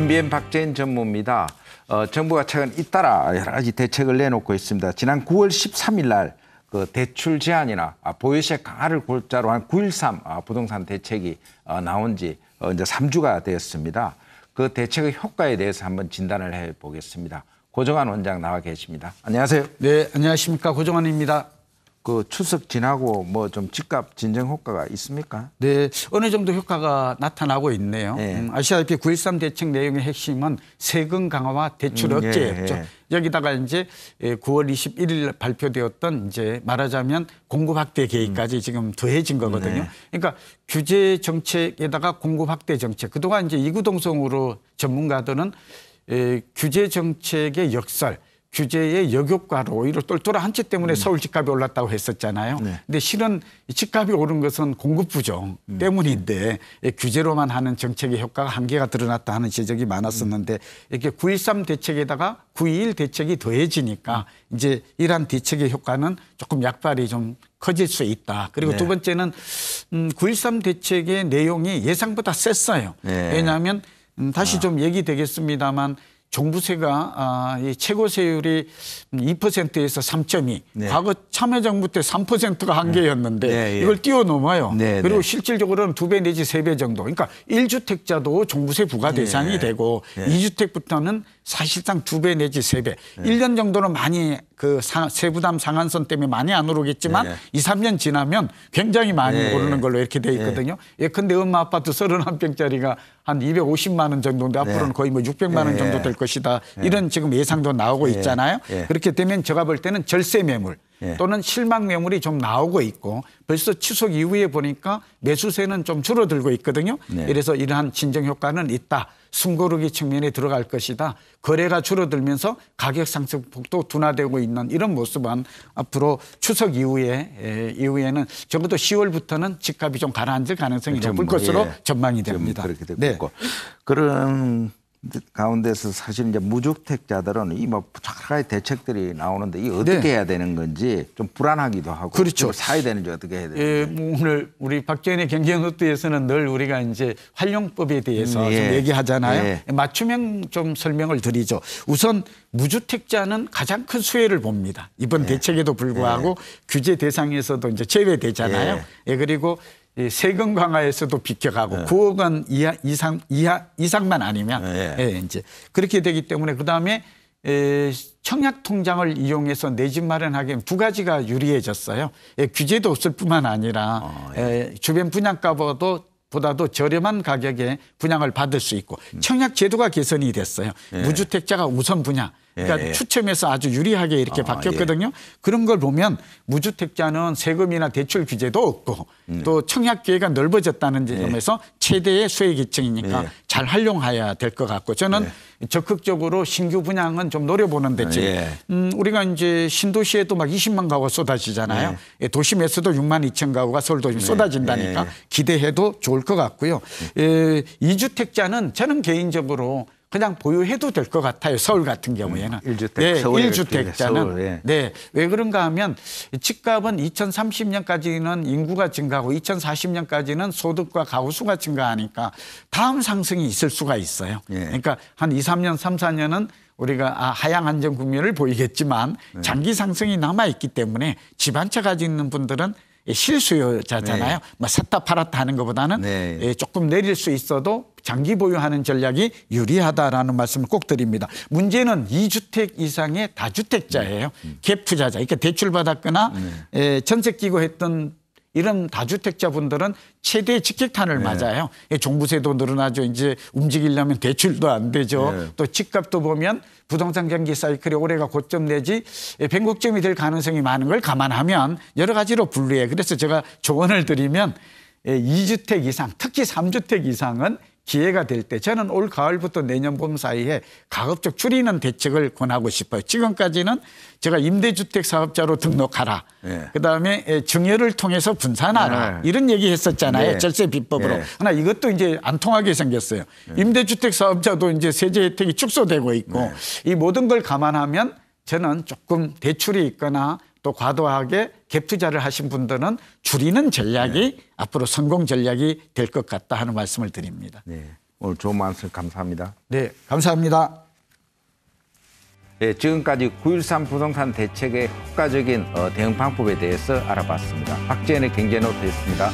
MBN 박재인 전무입니다. 정부가 최근 잇따라 여러 가지 대책을 내놓고 있습니다. 지난 9월 13일 날 그 대출 제한이나 보유세 강화를 골자로 한 9.13 부동산 대책이 나온 지 이제 3주가 되었습니다. 그 대책의 효과에 대해서 한번 진단을 해보겠습니다. 고정환 원장 나와 계십니다. 안녕하세요. 네, 안녕하십니까. 고정환입니다. 그 추석 지나고 뭐 좀 집값 진정 효과가 있습니까? 네, 어느 정도 효과가 나타나고 있네요. 네. 아시다시피 9.13 대책 내용의 핵심은 세금 강화와 대출 억제였죠. 예. 여기다가 이제 9월 21일 발표되었던 이제 말하자면 공급 확대 계획까지 지금 더해진 거거든요. 네. 그러니까 규제 정책에다가 공급 확대 정책. 그동안 이제 이구동성으로 전문가들은 규제 정책의 역설, 규제의 역효과로 오히려 똘똘한 한 채 때문에 서울 집값이 올랐다고 했었잖아요. 네. 근데 실은 집값이 오른 것은 공급 부정 때문인데 규제로만 하는 정책의 효과가 한계가 드러났다 하는 지적이 많았었는데 이렇게 9.13 대책에다가 9.21 대책이 더해지니까 이제 이러한 대책의 효과는 조금 약발이 좀 커질 수 있다. 그리고 네. 두 번째는 9.13 대책의 내용이 예상보다 셌어요. 네. 왜냐하면 다시 좀 얘기되겠습니다만 종부세가 이 최고 세율이 2%에서 3.2. 네. 과거 참여정부 때 3%가 한계였는데 네, 예. 이걸 뛰어넘어요. 네, 그리고 네. 실질적으로는 2배 내지 3배 정도. 그러니까 1주택자도 종부세 부과 대상이 되고 2주택부터는 사실상 2배 내지 3배. 1년 정도는 많이 그 세부담 상한선 때문에 많이 안 오르겠지만 2, 3년 지나면 굉장히 많이 오르는 걸로 이렇게 돼 있거든요. 예컨대 엄마 아파트 31평짜리가 한 250만 원 정도인데 앞으로는 거의 뭐 600만 원 정도 될 것이다. 이런 지금 예상도 나오고 있잖아요. 그렇게 되면 제가 볼 때는 절세 매물 또는 실망 매물이 좀 나오고 있고 벌써 추석 이후에 보니까 매수세는 좀 줄어들고 있거든요. 그래서 이러한 진정 효과는 있다. 숨고르기 측면에 들어갈 것이다. 거래가 줄어들면서 가격 상승폭도 둔화되고 있는 이런 모습은 앞으로 추석 이후에는 적어도 10월부터는 집값이 좀 가라앉을 가능성이 높을 것으로 전망이 됩니다. 그렇게 되고 있고. 그런 가운데서 사실 이제 무주택자들은 이 뭐 여러 가지 대책들이 나오는데 이 어떻게 해야 되는 건지 좀 불안하기도 하고. 그렇죠. 사야 되는지 어떻게 해야 되는지. 뭐 오늘 우리 박재인의 경제노트에서는 늘 우리가 이제 활용법에 대해서 좀 얘기하잖아요. 맞춤형 좀 설명을 드리죠. 우선 무주택자는 가장 큰 수혜를 봅니다. 이번 대책에도 불구하고 규제 대상에서도 이제 제외되잖아요. 그리고 세금 강화에서도 비켜가고 9억 원 이상만 아니면 이제 그렇게 되기 때문에 그다음에 청약 통장을 이용해서 내 집 마련하기엔 두 가지가 유리해졌어요. 규제도 없을 뿐만 아니라 주변 분양가보다도 저렴한 가격에 분양을 받을 수 있고 청약 제도가 개선이 됐어요. 무주택자가 우선 분양. 그러니까 추첨해서 아주 유리하게 이렇게 바뀌었거든요. 그런 걸 보면 무주택자는 세금이나 대출 규제도 없고 또 청약 기회가 넓어졌다는 점에서 최대의 수혜 계층이니까 잘 활용해야 될 것 같고 저는 적극적으로 신규 분양은 좀 노려보는데 우리가 이제 신도시에도 막 20만 가구가 쏟아지잖아요. 도심에서도 6만 2천 가구가 서울도심 쏟아진다니까 기대해도 좋을 것 같고요. 2주택자는 저는 개인적으로 그냥 보유해도 될 것 같아요. 서울 같은 경우에는. 1주택자는. 왜 그런가 하면 집값은 2030년까지는 인구가 증가하고 2040년까지는 소득과 가구 수가 증가하니까 다음 상승이 있을 수가 있어요. 그러니까 한 2, 3년, 3, 4년은 우리가 하향 안정 국면을 보이겠지만 장기 상승이 남아있기 때문에 집 한 채 가지고 있는 분들은 실수요자잖아요. 뭐 샀다 팔았다 하는 것보다는 조금 내릴 수 있어도 장기 보유하는 전략이 유리하다라는 말씀을 꼭 드립니다. 문제는 2주택 이상의 다주택자예요. 갭 투자자. 그러니까 대출 받았거나 전세 끼고 했던 이런 다주택자분들은 최대 직격탄을 맞아요. 종부세도 늘어나죠. 이제 움직이려면 대출도 안 되죠. 또 집값도 보면 부동산 경기 사이클이 올해가 고점 내지 변곡점이 될 가능성이 많은 걸 감안하면 여러 가지로 분류해. 그래서 제가 조언을 드리면 2주택 이상, 특히 3주택 이상은 기회가 될 때 저는 올 가을부터 내년 봄 사이에 가급적 줄이는 대책을 권하고 싶어요. 지금까지는 제가 임대주택 사업자로 등록하라. 그다음에 증여를 통해서 분산하라. 이런 얘기 했었잖아요. 절세 비법으로. 그러나 이것도 이제 안 통하게 생겼어요. 임대주택 사업자도 이제 세제 혜택이 축소되고 있고 이 모든 걸 감안하면 저는 조금 대출이 있거나 또 과도하게 갭 투자를 하신 분들은 줄이는 전략이 앞으로 성공 전략이 될 것 같다 하는 말씀을 드립니다. 오늘 좋은 말씀 감사합니다. 네, 감사합니다. 네, 지금까지 9.13 부동산 대책의 효과적인 대응 방법에 대해서 알아봤습니다. 박지현의 경제노트였습니다.